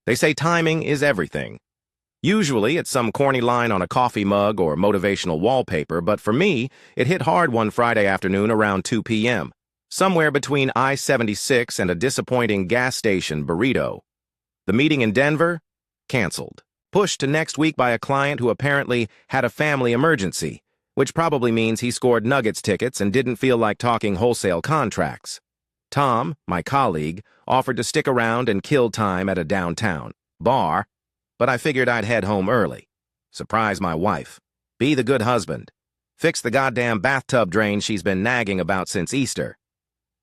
They say timing is everything. Usually, it's some corny line on a coffee mug or motivational wallpaper, but for me, it hit hard one Friday afternoon around 2 p.m., somewhere between I-76 and a disappointing gas station burrito. The meeting in Denver? Canceled. Pushed to next week by a client who apparently had a family emergency, which probably means he scored Nuggets tickets and didn't feel like talking wholesale contracts. Tom, my colleague, offered to stick around and kill time at a downtown bar, but I figured I'd head home early. Surprise my wife. Be the good husband. Fix the goddamn bathtub drain she's been nagging about since Easter.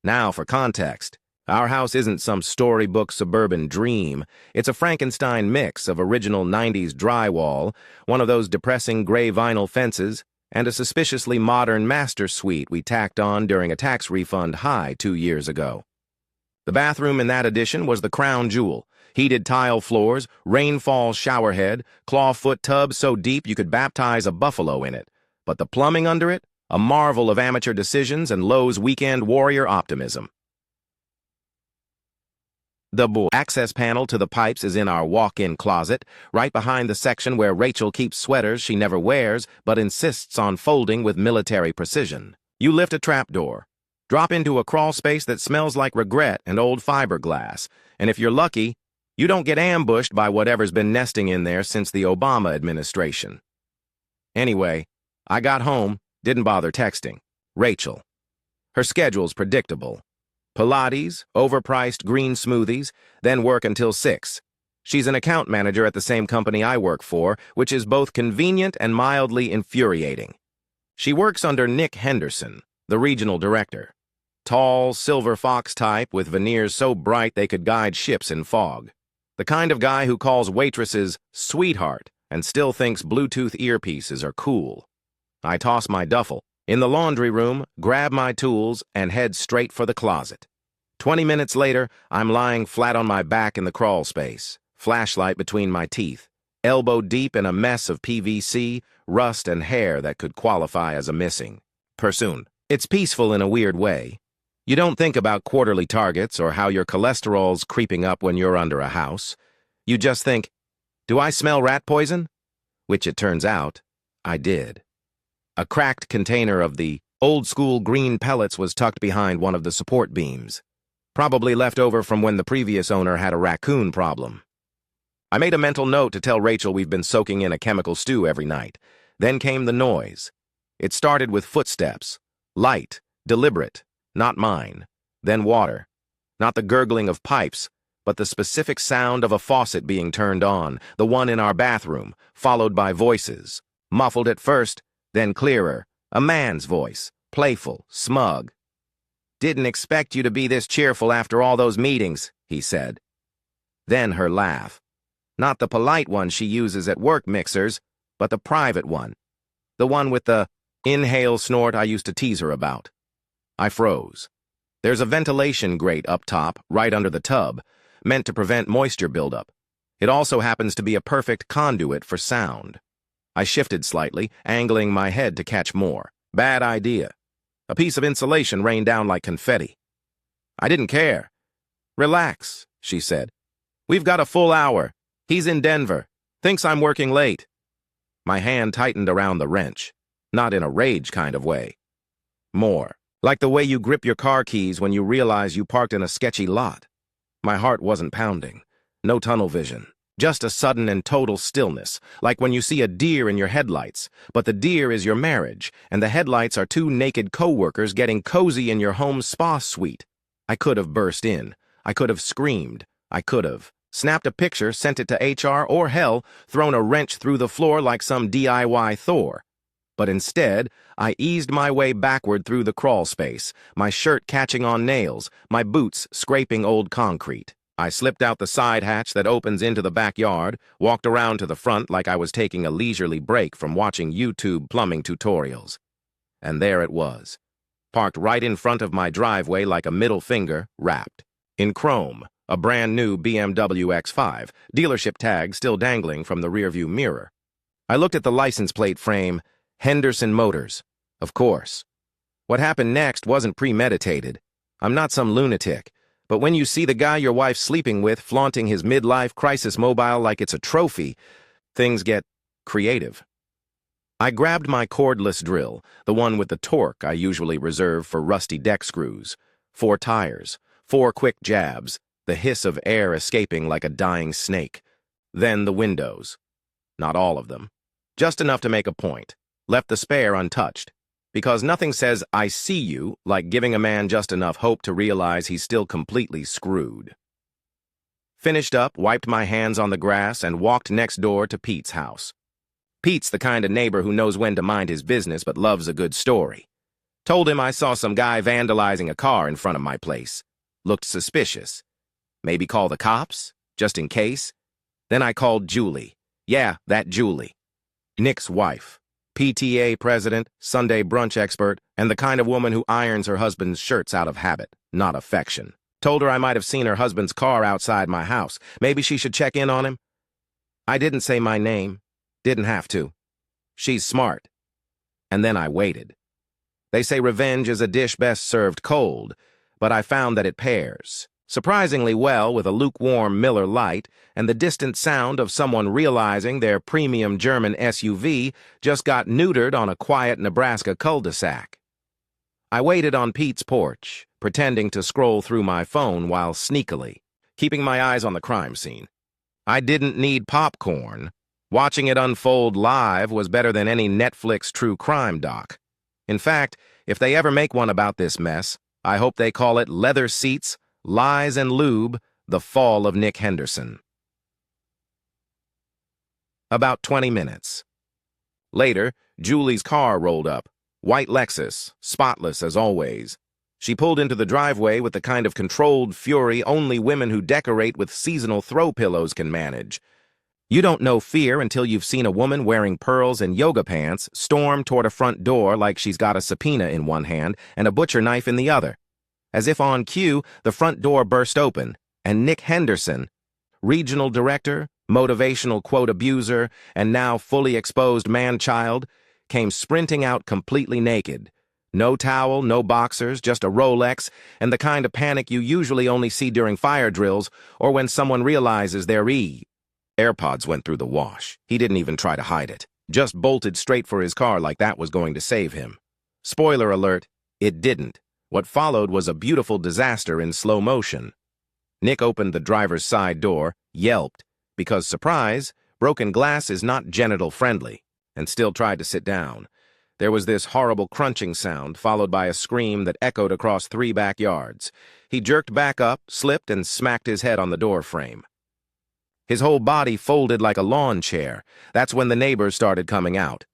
Now for context. Our house isn't some storybook suburban dream. It's a Frankenstein mix of original 90s drywall, one of those depressing gray vinyl fences, and a suspiciously modern master suite we tacked on during a tax refund high 2 years ago. The bathroom in that addition was the crown jewel. Heated tile floors, rainfall showerhead, clawfoot tub so deep you could baptize a buffalo in it. But the plumbing under it? A marvel of amateur decisions and Lowe's weekend warrior optimism. The access panel to the pipes is in our walk-in closet, right behind the section where Rachel keeps sweaters she never wears but insists on folding with military precision. You lift a trapdoor, drop into a crawl space that smells like regret and old fiberglass, and if you're lucky, you don't get ambushed by whatever's been nesting in there since the Obama administration. Anyway, I got home, didn't bother texting. Rachel. Her schedule's predictable. Pilates, overpriced green smoothies, then work until 6. She's an account manager at the same company I work for, which is both convenient and mildly infuriating. She works under Nick Henderson, the regional director. Tall, silver fox type with veneers so bright they could guide ships in fog. The kind of guy who calls waitresses sweetheart and still thinks Bluetooth earpieces are cool. I toss my duffel in the laundry room, grab my tools, and head straight for the closet. 20 minutes later, I'm lying flat on my back in the crawl space, flashlight between my teeth, elbow deep in a mess of PVC, rust, and hair that could qualify as a missing person. It's peaceful in a weird way. You don't think about quarterly targets or how your cholesterol's creeping up when you're under a house. You just think, do I smell rat poison? Which it turns out, I did. A cracked container of the old-school green pellets was tucked behind one of the support beams, probably left over from when the previous owner had a raccoon problem. I made a mental note to tell Rachel we've been soaking in a chemical stew every night. Then came the noise. It started with footsteps, light, deliberate, not mine. Then water. Not the gurgling of pipes, but the specific sound of a faucet being turned on, the one in our bathroom, followed by voices. Muffled at first, then clearer. A man's voice, playful, smug. "Didn't expect you to be this cheerful after all those meetings," he said. Then her laugh. Not the polite one she uses at work mixers, but the private one. The one with the inhale snort I used to tease her about. I froze. There's a ventilation grate up top, right under the tub, meant to prevent moisture buildup. It also happens to be a perfect conduit for sound. I shifted slightly, angling my head to catch more. Bad idea. A piece of insulation rained down like confetti. I didn't care. "Relax," she said. "We've got a full hour. He's in Denver. Thinks I'm working late." My hand tightened around the wrench. Not in a rage kind of way. More. Like the way you grip your car keys when you realize you parked in a sketchy lot. My heart wasn't pounding. No tunnel vision. Just a sudden and total stillness, like when you see a deer in your headlights, but the deer is your marriage, and the headlights are two naked co-workers getting cozy in your home spa suite. I could have burst in. I could have screamed. I could have snapped a picture, sent it to HR, or hell, thrown a wrench through the floor like some DIY Thor. But instead, I eased my way backward through the crawl space, my shirt catching on nails, my boots scraping old concrete. I slipped out the side hatch that opens into the backyard, walked around to the front like I was taking a leisurely break from watching YouTube plumbing tutorials. And there it was, parked right in front of my driveway like a middle finger, wrapped in chrome, a brand new BMW X5, dealership tag still dangling from the rearview mirror. I looked at the license plate frame, Henderson Motors. Of course. What happened next wasn't premeditated. I'm not some lunatic. But when you see the guy your wife's sleeping with flaunting his midlife crisis mobile like it's a trophy, things get creative. I grabbed my cordless drill, the one with the torque I usually reserve for rusty deck screws. 4 tires, 4 quick jabs, the hiss of air escaping like a dying snake. Then the windows. Not all of them. Just enough to make a point. Left the spare untouched. Because nothing says, "I see you," like giving a man just enough hope to realize he's still completely screwed. Finished up, wiped my hands on the grass, and walked next door to Pete's house. Pete's the kind of neighbor who knows when to mind his business but loves a good story. Told him I saw some guy vandalizing a car in front of my place. Looked suspicious. Maybe call the cops, just in case. Then I called Julie. Yeah, that Julie. Nick's wife. PTA president, Sunday brunch expert, and the kind of woman who irons her husband's shirts out of habit, not affection. Told her I might have seen her husband's car outside my house. Maybe she should check in on him. I didn't say my name. Didn't have to. She's smart. And then I waited. They say revenge is a dish best served cold, but I found that it pairs surprisingly well with a lukewarm Miller Lite and the distant sound of someone realizing their premium German SUV just got neutered on a quiet Nebraska cul-de-sac. I waited on Pete's porch, pretending to scroll through my phone while sneakily, keeping my eyes on the crime scene. I didn't need popcorn. Watching it unfold live was better than any Netflix true crime doc. In fact, if they ever make one about this mess, I hope they call it Leather Seats, Lies and Lube, The Fall of Nick Henderson. About 20 minutes. Later, Julie's car rolled up. White Lexus, spotless as always. She pulled into the driveway with the kind of controlled fury only women who decorate with seasonal throw pillows can manage. You don't know fear until you've seen a woman wearing pearls and yoga pants storm toward a front door like she's got a subpoena in one hand and a butcher knife in the other. As if on cue, the front door burst open, and Nick Henderson, regional director, motivational quote abuser, and now fully exposed man-child, came sprinting out completely naked. No towel, no boxers, just a Rolex, and the kind of panic you usually only see during fire drills or when someone realizes their AirPods went through the wash. He didn't even try to hide it. Just bolted straight for his car like that was going to save him. Spoiler alert, it didn't. What followed was a beautiful disaster in slow motion. Nick opened the driver's side door, yelped, because, surprise, broken glass is not genital-friendly, and still tried to sit down. There was this horrible crunching sound, followed by a scream that echoed across 3 backyards. He jerked back up, slipped, and smacked his head on the door frame. His whole body folded like a lawn chair. That's when the neighbors started coming out.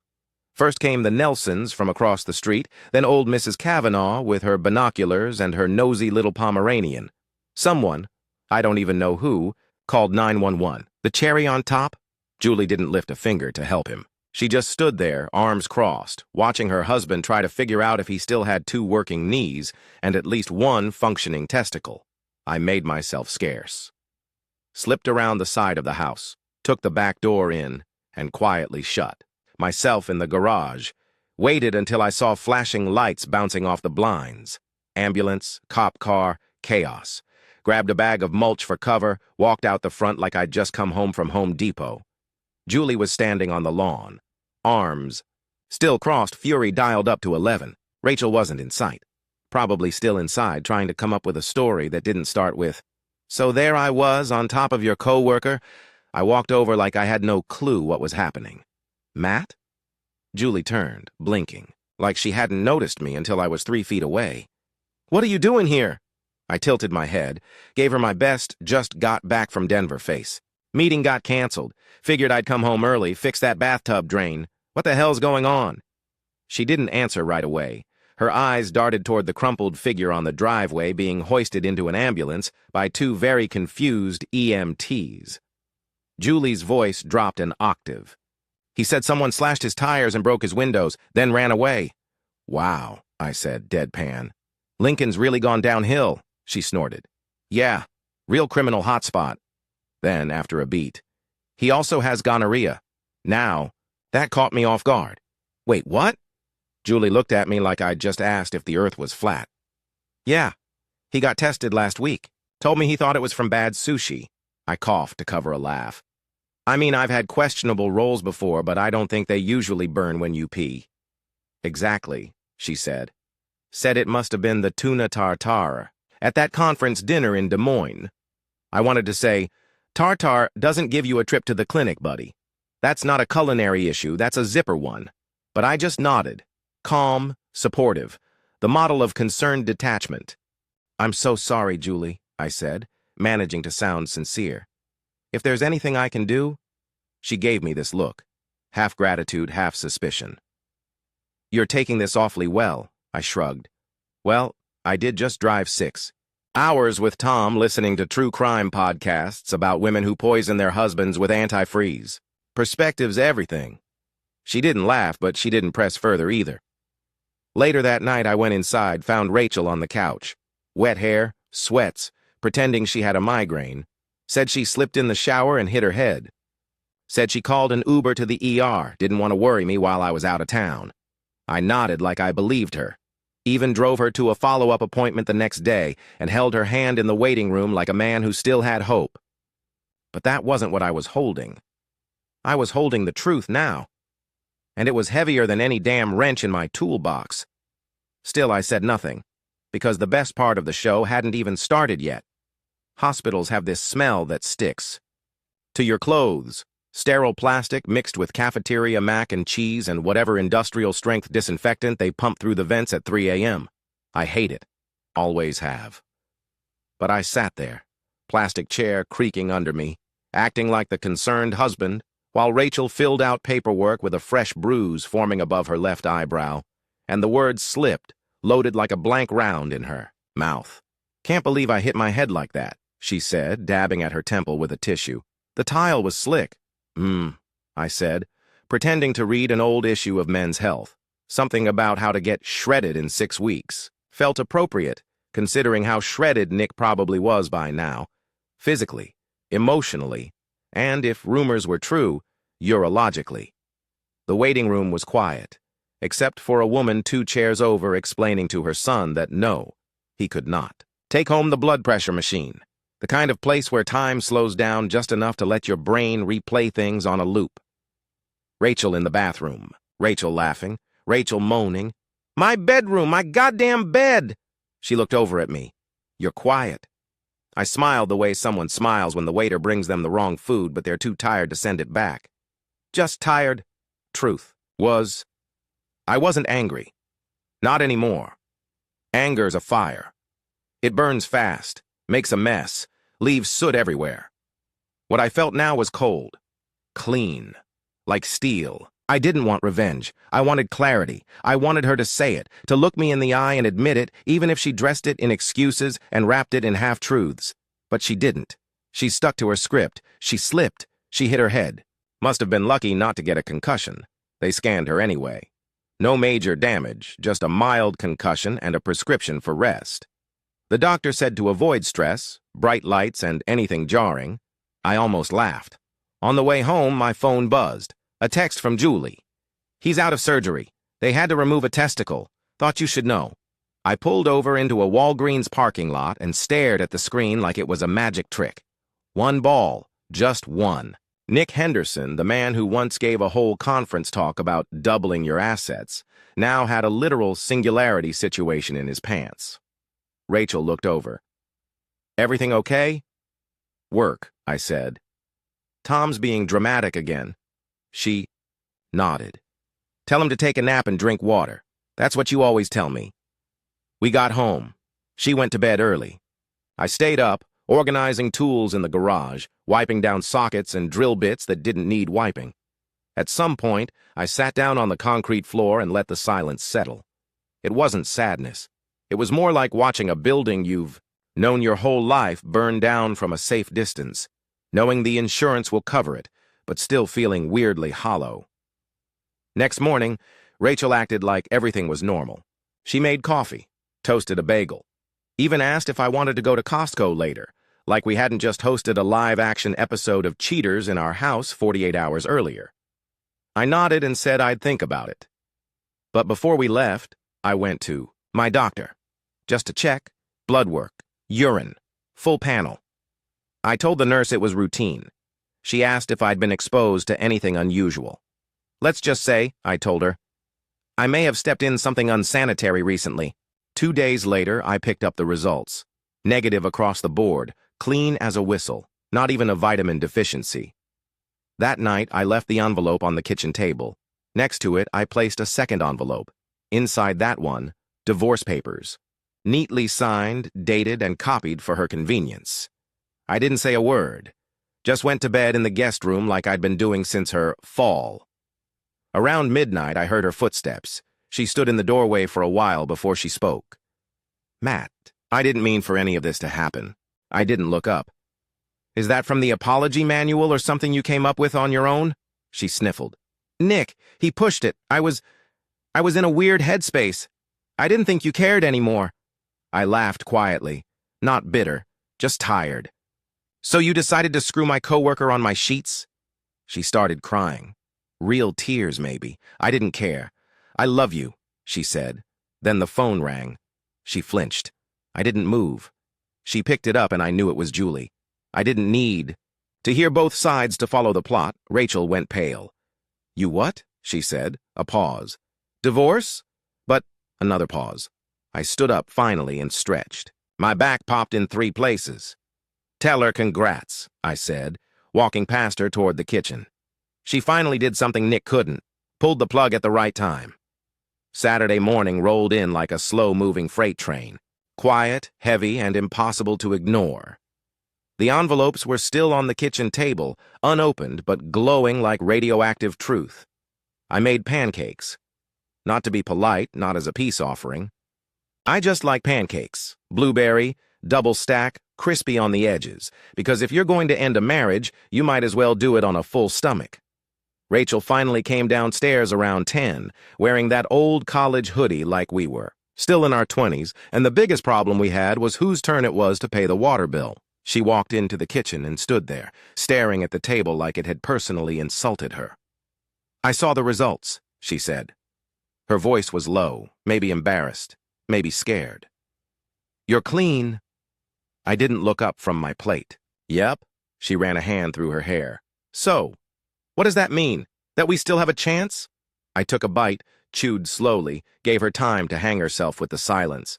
First came the Nelsons from across the street, then old Mrs. Kavanaugh with her binoculars and her nosy little Pomeranian. Someone, I don't even know who, called 911. The cherry on top? Julie didn't lift a finger to help him. She just stood there, arms crossed, watching her husband try to figure out if he still had 2 working knees and at least 1 functioning testicle. I made myself scarce. Slipped around the side of the house, took the back door in, and quietly shut. Myself in the garage, waited until I saw flashing lights bouncing off the blinds. Ambulance, cop car, chaos. Grabbed a bag of mulch for cover, walked out the front like I'd just come home from Home Depot. Julie was standing on the lawn. Arms still crossed, fury dialed up to 11. Rachel wasn't in sight. Probably still inside, trying to come up with a story that didn't start with, "So there I was, on top of your coworker." I walked over like I had no clue what was happening. "Matt?" Julie turned, blinking, like she hadn't noticed me until I was 3 feet away. "What are you doing here?" I tilted my head, gave her my best just got back from Denver face. "Meeting got canceled. Figured I'd come home early, fix that bathtub drain. What the hell's going on?" She didn't answer right away. Her eyes darted toward the crumpled figure on the driveway being hoisted into an ambulance by 2 very confused EMTs. Julie's voice dropped an octave. "He said someone slashed his tires and broke his windows, then ran away." "Wow," I said, deadpan. "Lincoln's really gone downhill," she snorted. "Yeah, real criminal hotspot." Then, after a beat, "He also has gonorrhea. Now." That caught me off guard. "Wait, what?" Julie looked at me like I'd just asked if the earth was flat. "Yeah, he got tested last week. Told me he thought it was from bad sushi. I coughed to cover a laugh. I mean, I've had questionable rolls before, but I don't think they usually burn when you pee. Exactly, she said. Said it must have been the tuna tartare at that conference dinner in Des Moines. I wanted to say, tartare doesn't give you a trip to the clinic, buddy. That's not a culinary issue, that's a zipper one. But I just nodded. Calm, supportive. The model of concerned detachment. I'm so sorry, Julie, I said, managing to sound sincere. If there's anything I can do... She gave me this look. Half gratitude, half suspicion. You're taking this awfully well, I shrugged. Well, I did just drive 6 hours with Tom listening to true crime podcasts about women who poison their husbands with antifreeze. Perspective's everything. She didn't laugh, but she didn't press further either. Later that night, I went inside, found Rachel on the couch. Wet hair, sweats, pretending she had a migraine. Said she slipped in the shower and hit her head. Said she called an Uber to the ER, didn't want to worry me while I was out of town. I nodded like I believed her. Even drove her to a follow-up appointment the next day and held her hand in the waiting room like a man who still had hope. But that wasn't what I was holding. I was holding the truth now. And it was heavier than any damn wrench in my toolbox. Still, I said nothing, because the best part of the show hadn't even started yet. Hospitals have this smell that sticks. To your clothes, sterile plastic mixed with cafeteria mac and cheese and whatever industrial-strength disinfectant they pump through the vents at 3 a.m. I hate it. Always have. But I sat there, plastic chair creaking under me, acting like the concerned husband, while Rachel filled out paperwork with a fresh bruise forming above her left eyebrow, and the words slipped, loaded like a blank round in her mouth. Can't believe I hit my head like that, she said, dabbing at her temple with a tissue. The tile was slick. I said, pretending to read an old issue of Men's Health. Something about how to get shredded in 6 weeks. Felt appropriate, considering how shredded Nick probably was by now. Physically, emotionally, and, if rumors were true, urologically. The waiting room was quiet, except for a woman 2 chairs over explaining to her son that no, he could not. Take home the blood pressure machine. The kind of place where time slows down just enough to let your brain replay things on a loop. Rachel in the bathroom. Rachel laughing. Rachel moaning. My bedroom, my goddamn bed! She looked over at me. You're quiet. I smiled the way someone smiles when the waiter brings them the wrong food, but they're too tired to send it back. Just tired. Truth was, I wasn't angry. Not anymore. Anger's a fire. It burns fast, makes a mess, leaves soot everywhere. What I felt now was cold. Clean. Like steel. I didn't want revenge. I wanted clarity. I wanted her to say it, to look me in the eye and admit it, even if she dressed it in excuses and wrapped it in half-truths. But she didn't. She stuck to her script. She slipped. She hit her head. Must have been lucky not to get a concussion. They scanned her anyway. No major damage, just a mild concussion and a prescription for rest. The doctor said to avoid stress, bright lights, and anything jarring. I almost laughed. On the way home, my phone buzzed. A text from Julie. He's out of surgery. They had to remove a testicle. Thought you should know. I pulled over into a Walgreens parking lot and stared at the screen like it was a magic trick. 1 ball. Just 1. Nick Henderson, the man who once gave a whole conference talk about doubling your assets, now had a literal singularity situation in his pants. Rachel looked over. Everything okay? Work, I said. Tom's being dramatic again. She nodded. Tell him to take a nap and drink water. That's what you always tell me. We got home. She went to bed early. I stayed up, organizing tools in the garage, wiping down sockets and drill bits that didn't need wiping. At some point, I sat down on the concrete floor and let the silence settle. It wasn't sadness. It was more like watching a building you've known your whole life burn down from a safe distance, knowing the insurance will cover it, but still feeling weirdly hollow. Next morning, Rachel acted like everything was normal. She made coffee, toasted a bagel, even asked if I wanted to go to Costco later, like we hadn't just hosted a live-action episode of Cheaters in our house 48 hours earlier. I nodded and said I'd think about it. But before we left, I went to my doctor, just to check, blood work, urine, full panel. I told the nurse it was routine. She asked if I'd been exposed to anything unusual. Let's just say, I told her, I may have stepped in something unsanitary recently. 2 days later, I picked up the results. Negative across the board, clean as a whistle, not even a vitamin deficiency. That night, I left the envelope on the kitchen table. Next to it, I placed a second envelope. Inside that one, divorce papers. Neatly signed, dated, and copied for her convenience. I didn't say a word. Just went to bed in the guest room like I'd been doing since her fall. Around midnight, I heard her footsteps. She stood in the doorway for a while before she spoke. Matt, I didn't mean for any of this to happen. I didn't look up. Is that from the apology manual or something you came up with on your own? She sniffled. Nick, he pushed it. I was in a weird headspace. I didn't think you cared anymore. I laughed quietly, not bitter, just tired. So you decided to screw my coworker on my sheets? She started crying. Real tears, maybe. I didn't care. I love you, she said. Then the phone rang. She flinched. I didn't move. She picked it up and I knew it was Julie. I didn't need to hear both sides to follow the plot. Rachel went pale. You what? She said. A pause. Divorce? But another pause. I stood up finally and stretched. My back popped in 3 places. Tell her congrats, I said, walking past her toward the kitchen. She finally did something Nick couldn't, pulled the plug at the right time. Saturday morning rolled in like a slow-moving freight train, quiet, heavy, and impossible to ignore. The envelopes were still on the kitchen table, unopened but glowing like radioactive truth. I made pancakes. Not to be polite, not as a peace offering. I just like pancakes, blueberry, double stack, crispy on the edges, because if you're going to end a marriage, you might as well do it on a full stomach. Rachel finally came downstairs around 10, wearing that old college hoodie like we were, still in our 20s, and the biggest problem we had was whose turn it was to pay the water bill. She walked into the kitchen and stood there, staring at the table like it had personally insulted her. I saw the results, she said. Her voice was low, maybe embarrassed, maybe scared. You're clean. I didn't look up from my plate. Yep, she ran a hand through her hair. So, what does that mean? That we still have a chance? I took a bite, chewed slowly, gave her time to hang herself with the silence.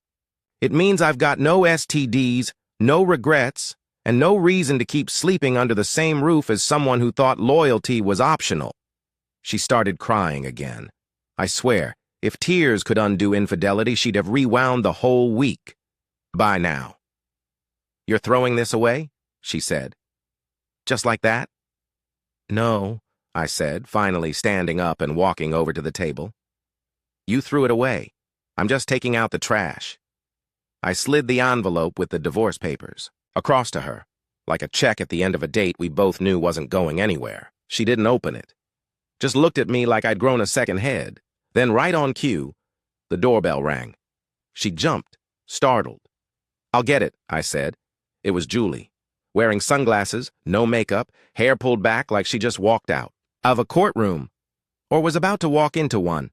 It means I've got no STDs, no regrets, and no reason to keep sleeping under the same roof as someone who thought loyalty was optional. She started crying again. I swear, if tears could undo infidelity, she'd have rewound the whole week. Bye now. You're throwing this away? She said. Just like that? No, I said, finally standing up and walking over to the table. You threw it away. I'm just taking out the trash. I slid the envelope with the divorce papers across to her, like a check at the end of a date we both knew wasn't going anywhere. She didn't open it. Just looked at me like I'd grown a second head. Then right on cue, the doorbell rang. She jumped, startled. I'll get it, I said. It was Julie, wearing sunglasses, no makeup, hair pulled back like she just walked out of a courtroom, or was about to walk into one.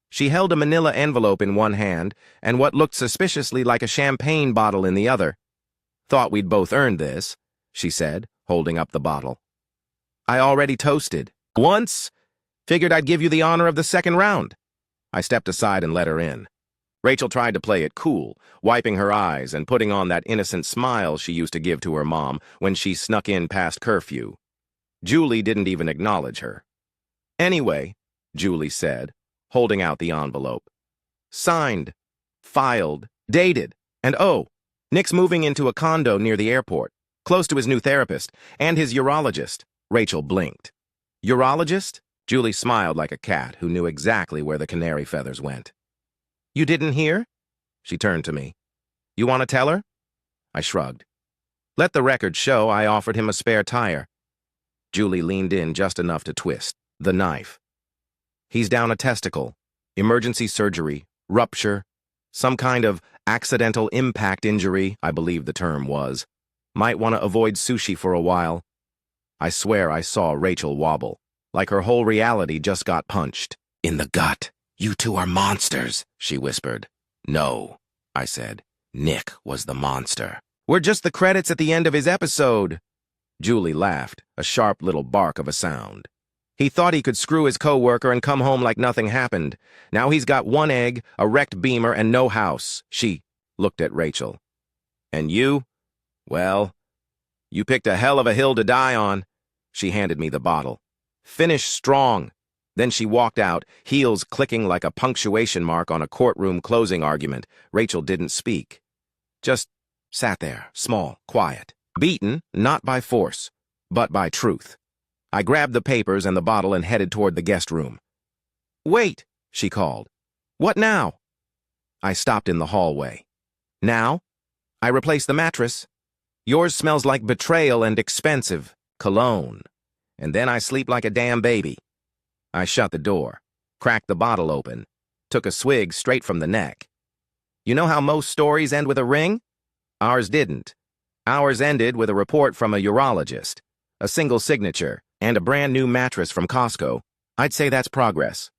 She held a manila envelope in one hand and what looked suspiciously like a champagne bottle in the other. Thought we'd both earned this, she said, holding up the bottle. I already toasted. Once. Figured I'd give you the honor of the second round. I stepped aside and let her in. Rachel tried to play it cool, wiping her eyes and putting on that innocent smile she used to give to her mom when she snuck in past curfew. Julie didn't even acknowledge her. Anyway, Julie said, holding out the envelope. Signed, filed, dated, and oh, Nick's moving into a condo near the airport, close to his new therapist and his urologist. Rachel blinked. Urologist? Julie smiled like a cat who knew exactly where the canary feathers went. You didn't hear? She turned to me. You want to tell her? I shrugged. Let the record show I offered him a spare tire. Julie leaned in just enough to twist the knife. He's down a testicle, emergency surgery, rupture, some kind of accidental impact injury, I believe the term was. Might want to avoid sushi for a while. I swear I saw Rachel wobble, like her whole reality just got punched. In the gut. You two are monsters, she whispered. No, I said. Nick was the monster. We're just the credits at the end of his episode. Julie laughed, a sharp little bark of a sound. He thought he could screw his coworker and come home like nothing happened. Now he's got one egg, a wrecked Beamer, and no house. She looked at Rachel. And you? Well, you picked a hell of a hill to die on. She handed me the bottle. Finish strong. Then she walked out, heels clicking like a punctuation mark on a courtroom closing argument. Rachel didn't speak. Just sat there, small, quiet. Beaten, not by force, but by truth. I grabbed the papers and the bottle and headed toward the guest room. Wait, she called. What now? I stopped in the hallway. Now? I replaced the mattress. Yours smells like betrayal and expensive cologne. And then I sleep like a damn baby. I shut the door, cracked the bottle open, took a swig straight from the neck. You know how most stories end with a ring? Ours didn't. Ours ended with a report from a urologist, a single signature, and a brand new mattress from Costco. I'd say that's progress.